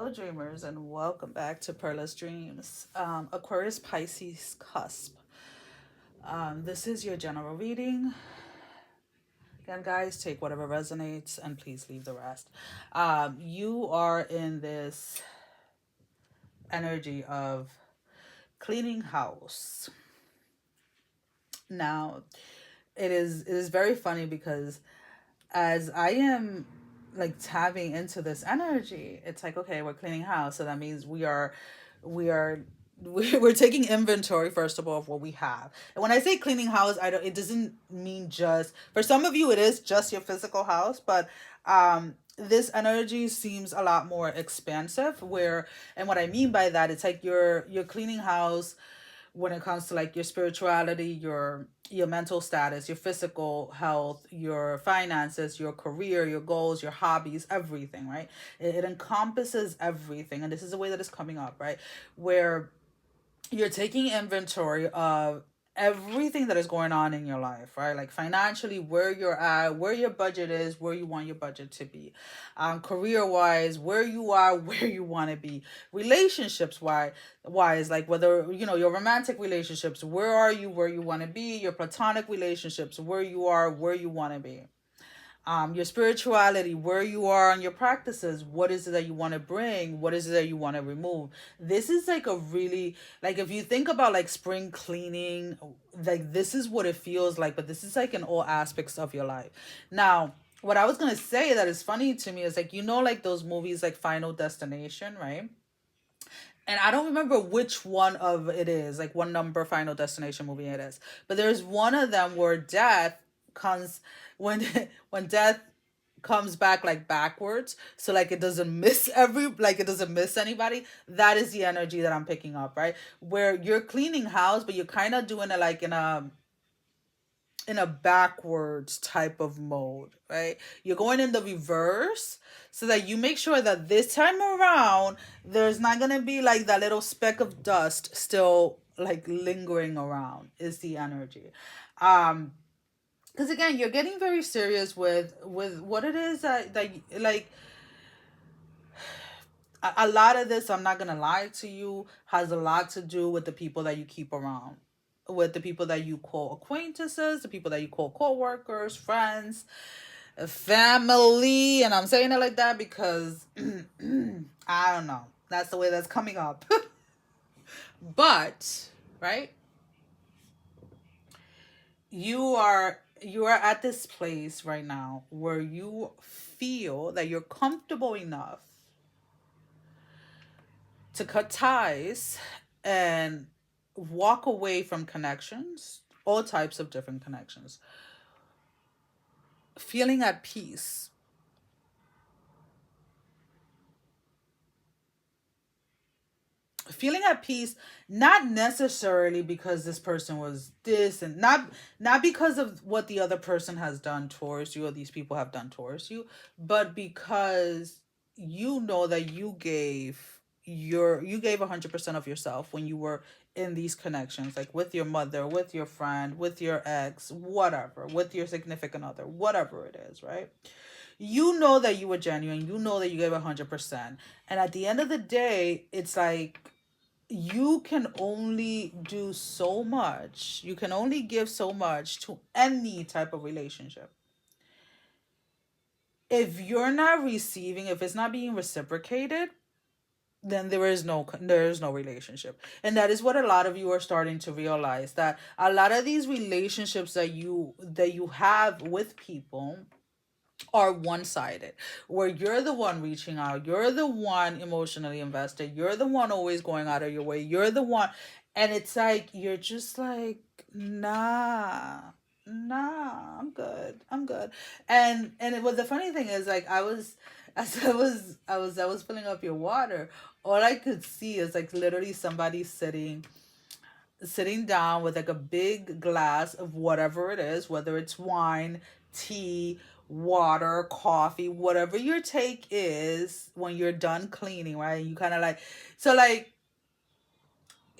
Hello, dreamers, and welcome back to PERLA'S DREAMS. Aquarius, Pisces, Cusp. This is your general reading. Again, guys, take whatever resonates and please leave the rest. You are in this energy of cleaning house. Now, it is very funny because as I am like tapping into this energy, it's like, okay, we're cleaning house, so that means we are we're taking inventory first of all of what we have. And when I say cleaning house, I don't, it doesn't mean just, for some of you it is just your physical house, but this energy seems a lot more expansive, where, and what I mean by that, it's like you're cleaning house when it comes to like your spirituality, your mental status, your physical health, your finances, your career, your goals, your hobbies, everything, right? It encompasses everything. And this is the way that it's coming up, right? Where you're taking inventory of everything that is going on in your life, right? Like financially, where you're at, where your budget is, where you want your budget to be, career wise, where you are, where you want to be, relationships wise, like whether your romantic relationships, where are you, where you want to be, your platonic relationships, where you are, where you want to be, your spirituality, where you are on your practices, what is it that you want to bring, what is it that you want to remove. This is like a really, like, if you think about like spring cleaning, like this is what it feels like, but this is like in all aspects of your life. Now, what I was going to say that is funny to me is like, like those movies like Final Destination, right? And I don't remember which one of it is, like one number Final Destination movie it is. But there's one of them where death comes when when death comes back like backwards, so like it doesn't miss it doesn't miss anybody. That is the energy that I'm picking up, right? Where you're cleaning house, but you're kind of doing it like in a backwards type of mode, right? You're going in the reverse so that you make sure that this time around there's not going to be like that little speck of dust still like lingering around, is the energy. Because again, you're getting very serious with what it is that like a lot of this, I'm not going to lie to you, has a lot to do with the people that you keep around, with the people that you call acquaintances, the people that you call co-workers, friends, family. And I'm saying it like that because I don't know, that's the way that's coming up. But right, you are at this place right now where you feel that you're comfortable enough to cut ties and walk away from connections, all types of different connections, feeling at peace. Feeling at peace, not necessarily because this person was this, and not because of what the other person has done towards you or these people have done towards you, but because you know that you gave 100% of yourself when you were in these connections, like with your mother, with your friend, with your ex, whatever, with your significant other, whatever it is, right? You know that you were genuine, you know that you gave 100%. And at the end of the day, it's like you can only do so much. You can only give so much to any type of relationship. If you're not receiving, if it's not being reciprocated, then there is no relationship. And that is what a lot of you are starting to realize, that a lot of these relationships that you have with people are one-sided, where you're the one reaching out, you're the one emotionally invested, you're the one always going out of your way, you're the one, and it's like you're just like, nah, I'm good. And it was, the funny thing is, like, I was as I was filling up your water, all I could see is like literally somebody sitting down with like a big glass of whatever it is, whether it's wine, tea, water, coffee, whatever your take is when you're done cleaning, right? You kind of like, so like,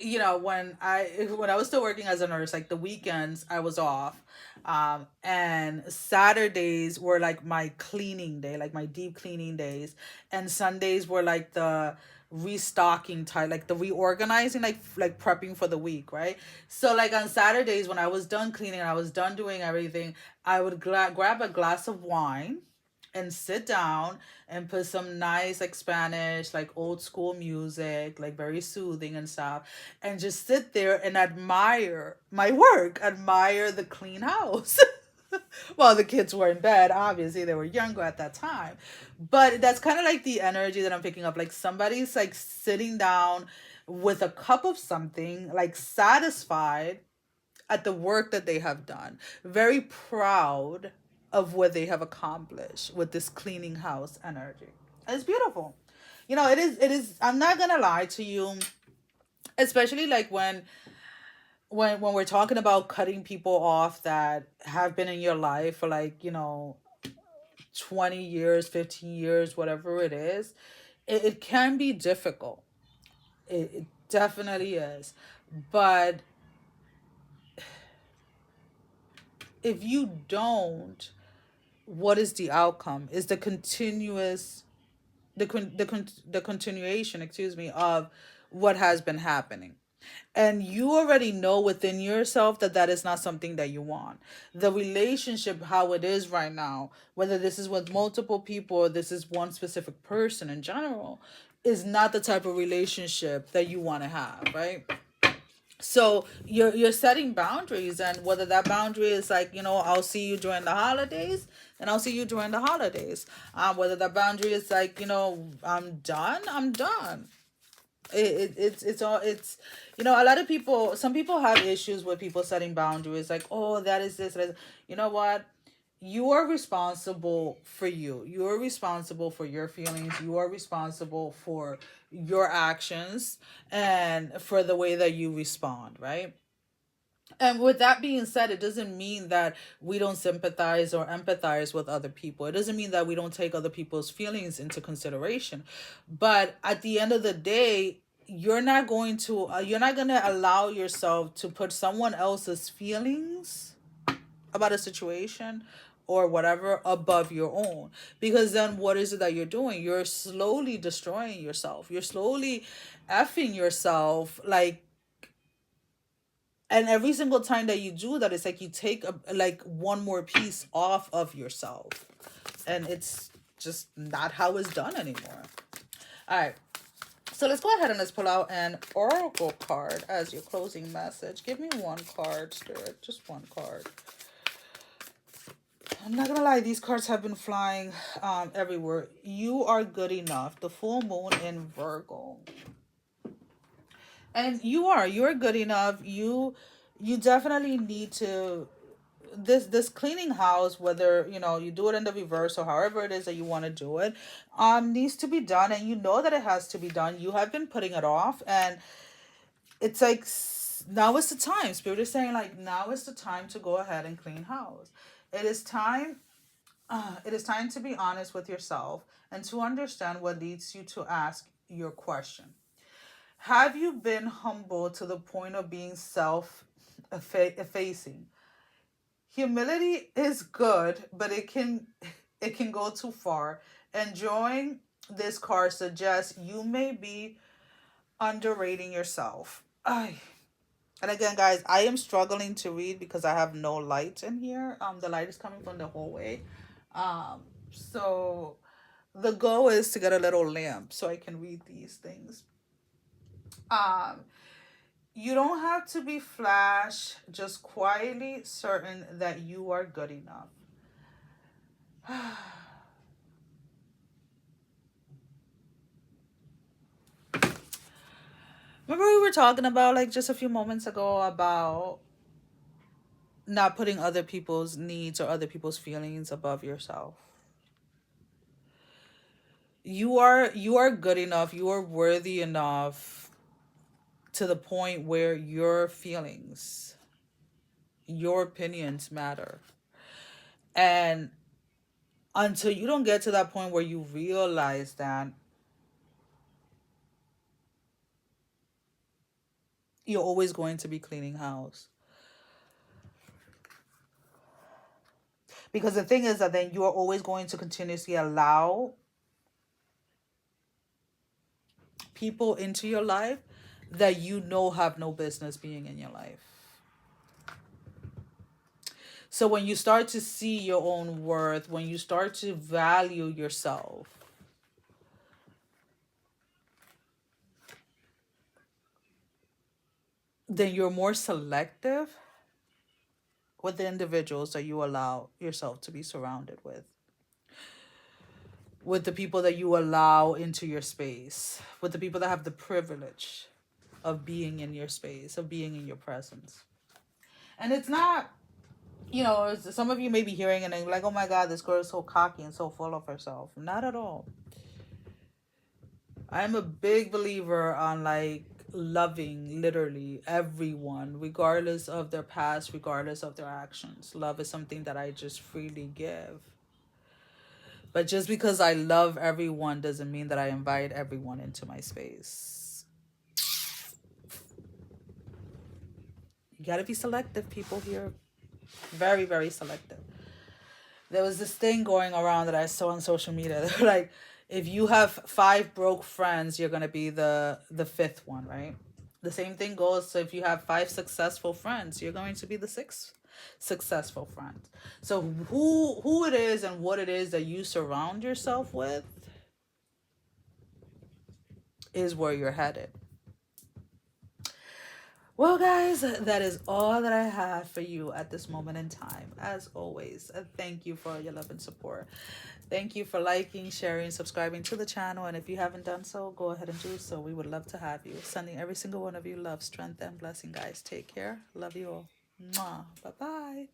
when I was still working as a nurse, like the weekends I was off, and Saturdays were like my cleaning day, like my deep cleaning days, and Sundays were like the restocking time, like the reorganizing, like prepping for the week, right? So like on Saturdays when I was done cleaning and I was done doing everything, I would grab a glass of wine and sit down and put some nice like Spanish, like old school music, like very soothing and stuff, and just sit there and admire my work, admire the clean house. Well, the kids were in bed, obviously, they were younger at that time. But that's kind of like the energy that I'm picking up. Like somebody's like sitting down with a cup of something, like satisfied at the work that they have done, very proud of what they have accomplished with this cleaning house energy. And it's beautiful. It is I'm not gonna lie to you, especially like when we're talking about cutting people off that have been in your life for like, 20 years, 15 years, whatever it is. It can be difficult. It definitely is. But if you don't, what is the outcome? Is the continuation, excuse me, of what has been happening. And you already know within yourself that that is not something that you want. The relationship how it is right now, whether this is with multiple people or this is one specific person in general, is not the type of relationship that you want to have, right? So you're setting boundaries, and whether that boundary is like, I'll see you during the holidays, then I'll see you during the holidays. Whether that boundary is like, I'm done. It's all it's A lot of people, some people have issues with people setting boundaries, like, oh, that is this, that is. You know what? You are responsible for you. You are responsible for your feelings. You are responsible for your actions and for the way that you respond, right? And with that being said, it doesn't mean that we don't sympathize or empathize with other people. It doesn't mean that we don't take other people's feelings into consideration. But at the end of the day, you're not going to allow yourself to put someone else's feelings about a situation or whatever above your own, because then what is it that you're doing? You're slowly destroying yourself. You're slowly effing yourself, like. And every single time that you do that, it's like you take like one more piece off of yourself, and it's just not how it's done anymore. All right, so let's go ahead and let's pull out an oracle card as your closing message. Give me one card, Spirit, just one card. I'm not gonna lie, these cards have been flying everywhere. You are good enough. The full moon in Virgo. And you're good enough. You definitely need to, this cleaning house, whether you do it in the reverse or however it is that you want to do it, needs to be done, and you know that it has to be done. You have been putting it off, and it's like now is the time. Spirit is saying, like, now is the time to go ahead and clean house. It is time. It is time to be honest with yourself and to understand what leads you to ask your question. Have you been humble to the point of being self effacing? Humility is good, but it can go too far. Enjoying this card suggests you may be underrating yourself. Ay. And again, guys, I am struggling to read because I have no light in here. The light is coming from the hallway. So the goal is to get a little lamp so I can read these things. Um, you don't have to be flash, just quietly certain that you are good enough. Remember we were talking about, like, just a few moments ago about not putting other people's needs or other people's feelings above yourself. You are good enough. You are worthy enough to the point where your feelings, your opinions matter. And until you don't get to that point where you realize that, You're always going to be cleaning house. Because the thing is that then you are always going to continuously allow people into your life that you know have no business being in your life. So when you start to see your own worth, when you start to value yourself, then you're more selective with the individuals that you allow yourself to be surrounded with the people that you allow into your space, with the people that have the privilege of being in your space, of being in your presence. And it's not, some of you may be hearing and like, oh my God, this girl is so cocky and so full of herself. Not at all. I'm a big believer on like loving literally everyone, regardless of their past, regardless of their actions. Love is something that I just freely give. But just because I love everyone doesn't mean that I invite everyone into my space. You gotta be selective, people here. Very, very selective. There was this thing going around that I saw on social media. They're like, if you have 5 broke friends, you're gonna be the fifth one, right? The same thing goes. So if you have 5 successful friends, you're going to be the 6th successful friend. So who it is and what it is that you surround yourself with is where you're headed. Well, guys, that is all that I have for you at this moment in time. As always, thank you for your love and support. Thank you for liking, sharing, subscribing to the channel. And if you haven't done so, go ahead and do so. We would love to have you. Sending every single one of you love, strength, and blessing, guys. Take care. Love you all. Mwah. Bye-bye.